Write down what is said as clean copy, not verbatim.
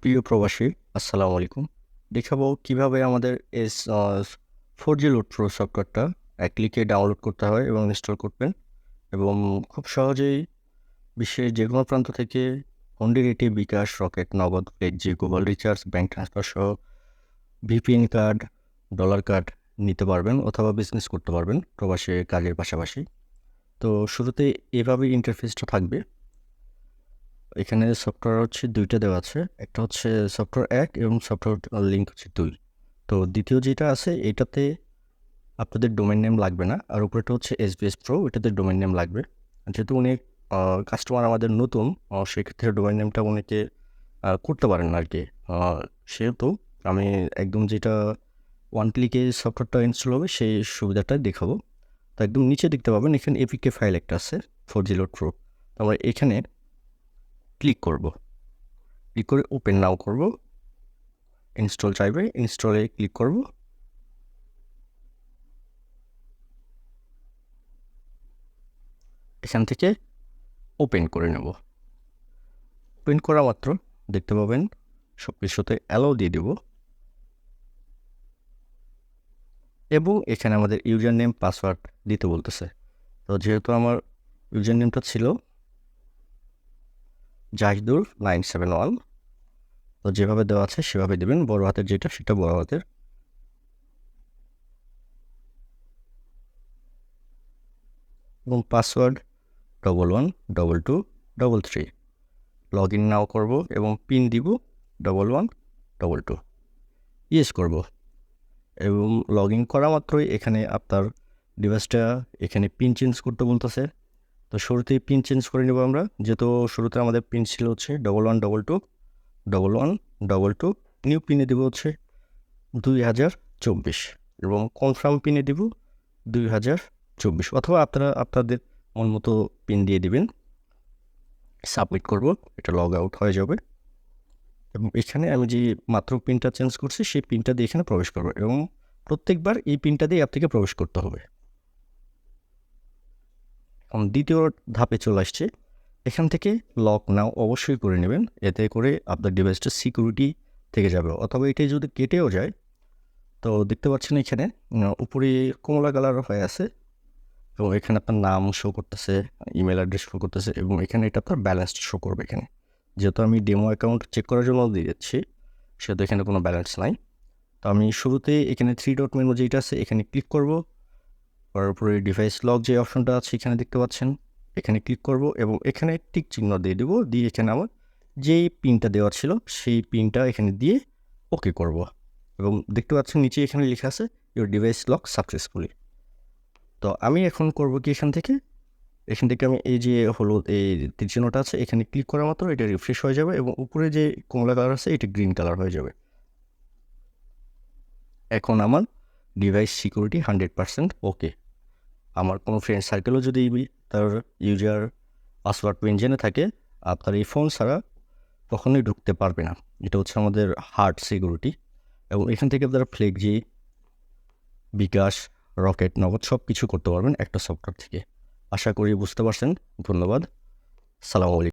প্রিয় প্রবাসী, আসসালামু আলাইকুম। দেখাবো কিভাবে আমাদের এস 4G লোড প্রো সফটওয়্যারটা এক ক্লিকে ডাউনলোড করতে হয় এবং ইনস্টল করবেন এবং খুব সহজেই বিশ্বের যেকোনো প্রান্ত থেকে ফোন রেটে বিকাশ, রকেট, নগদ, flexi, global recharge, bank transfer সহ ভিপিএন কার্ড, ডলার কার্ড নিতে পারবেন অথবা বিজনেস করতে পারবেন প্রবাসী কাজের পাশাপাশি। তো শুরুতে এভাবেই ইন্টারফেসটা থাকবে। এখানে সফটওয়্যার হচ্ছে ২ টা দেওয়া আছে। একটা হচ্ছে সফটওয়্যার ১ এবং সফটওয়্যার লিঙ্ক হচ্ছে ২। তো দ্বিতীয় যেটা আছে এটাতে আপনাদের ডোমেইন নেম লাগবে না। আর উপরেরটা হচ্ছে SBS Pro, এটাতে ডোমেইন নেম লাগবে। যেহেতু অনেক কাস্টমার আমাদের নতুন, সেক্ষেত্রে ডোমেইন নেমটা অনেকে করতে পারেন না আরকি। আ সেহেতু আমি একদম যেটা ওয়ান ক্লিকে সফটওয়্যারটা ইনস্টল হবে সেই সুবিধাটা দেখাবো। তো একদম নিচে দেখতে পাবেন এখানে APK ফাইল একটা আছে 4G লোড প্রো। তো আমরা এখানে ক্লিক করব। ক্লিক করে ওপেন নাও করব। ইনস্টল চাইবে, ইনস্টলে ক্লিক করব। এখান থেকে ওপেন করে নেব। ওপেন করা মাত্র দেখতে পাবেন সব কিছুতে অ্যালাউ দিয়ে দেব এবং এখানে আমাদের ইউজার নেম পাসওয়ার্ড দিতে বলতেছে। তো যেহেতু আমার ইউজার নেমটা ছিল জাহিদুল 971, তো যেভাবে দেওয়া আছে সেভাবে দেবেন। বড় হাতের যেটা সেটা বড় হাতের এবং পাসওয়ার্ড 111223। লগ ইন নাও করব এবং পিন দিব 111222। ইয়েস করব এবং লগ ইন করা মাত্রই এখানে আপনার ডিভাইসটা এখানে পিন চেঞ্জ করতে বলতেছে। তো শুরুতেই পিন চেঞ্জ করে নেব আমরা, যেহেতু শুরুতে আমাদের পিন ছিল হচ্ছে 1122 নিউ পিনে দেবো হচ্ছে 2024 এবং কনফার্ম পিনে দেব 2024, অথবা আপনারা আপনাদের মন মতো পিন দিয়ে দিবেন। সাবমিট করব, এটা লগ আউট হয়ে যাবে এবং এখানে আমি যে মাত্র পিনটা চেঞ্জ করছি সেই পিনটা দিয়ে এখানে প্রবেশ করবো এবং প্রত্যেকবার এই পিনটা দিয়ে আপনাকে প্রবেশ করতে হবে। দ্বিতীয় ধাপে চলে আসছে। এখান থেকে লক নাও অবশ্যই করে নেবেন, এতে করে আপনার ডিভাইসটা সিকিউরিটি থেকে যাবে। অথবা এটাই যদি কেটেও যায়, তো দেখতে পাচ্ছেন এখানে উপরে কমলা কালার হয়ে আছে এবং এখানে আপনার নাম শো করতেছে, ইমেল অ্যাড্রেস শো করতেছে এবং এখানে এটা আপনার ব্যালেন্স শো করবে। এখানে যেহেতু আমি ডেমো অ্যাকাউন্ট চেক করার জন্য দিয়ে যাচ্ছি, সেহেতু এখানে কোনো ব্যালেন্স নাই। তো আমি শুরুতে এখানে 3 ডট মেনু যেটা আছে এখানে ক্লিক করব। করার পরে ডিভাইস লক যে অপশনটা আছে এখানে দেখতে পাচ্ছেন, এখানে ক্লিক করব এবং এখানে টিক চিহ্ন দিয়ে দেবো। দিয়ে এখানে আমার যেই পিনটা দেওয়া ছিল সেই পিনটা এখানে দিয়ে ওকে করব এবং দেখতে পাচ্ছেন নিচে এখানে লেখা আছে ইউর ডিভাইস লক সাকসেসফুলি। তো আমি এখন করব কি, এখান থেকে আমি এই যে হলো এই তীর চিহ্নটা আছে এখানে ক্লিক করা মাত্র এটা রিফ্রেশ হয়ে যাবে এবং উপরে যে কমলা কালার আছে এটা গ্রিন কালার হয়ে যাবে। এখন আমার ডিভাইস সিকিউরিটি 100% ওকে। আমার কোনো ফ্রেন্ড সার্কেলও যদি তার ইউজার পাসওয়ার্ড পিন জেনে থাকে, আপনার এই ফোন ছাড়া কখনোই ঢুকতে পারবে না। এটা হচ্ছে আমাদের হার্ড সিকিউরিটি এবং এখান থেকে আপনারা ফ্লেক্সি, বিকাশ, রকেট, নগদ সব কিছু করতে পারবেন একটা সফটওয়্যার থেকে। আশা করি বুঝতে পারছেন। ধন্যবাদ। সালামু আলাইকুম।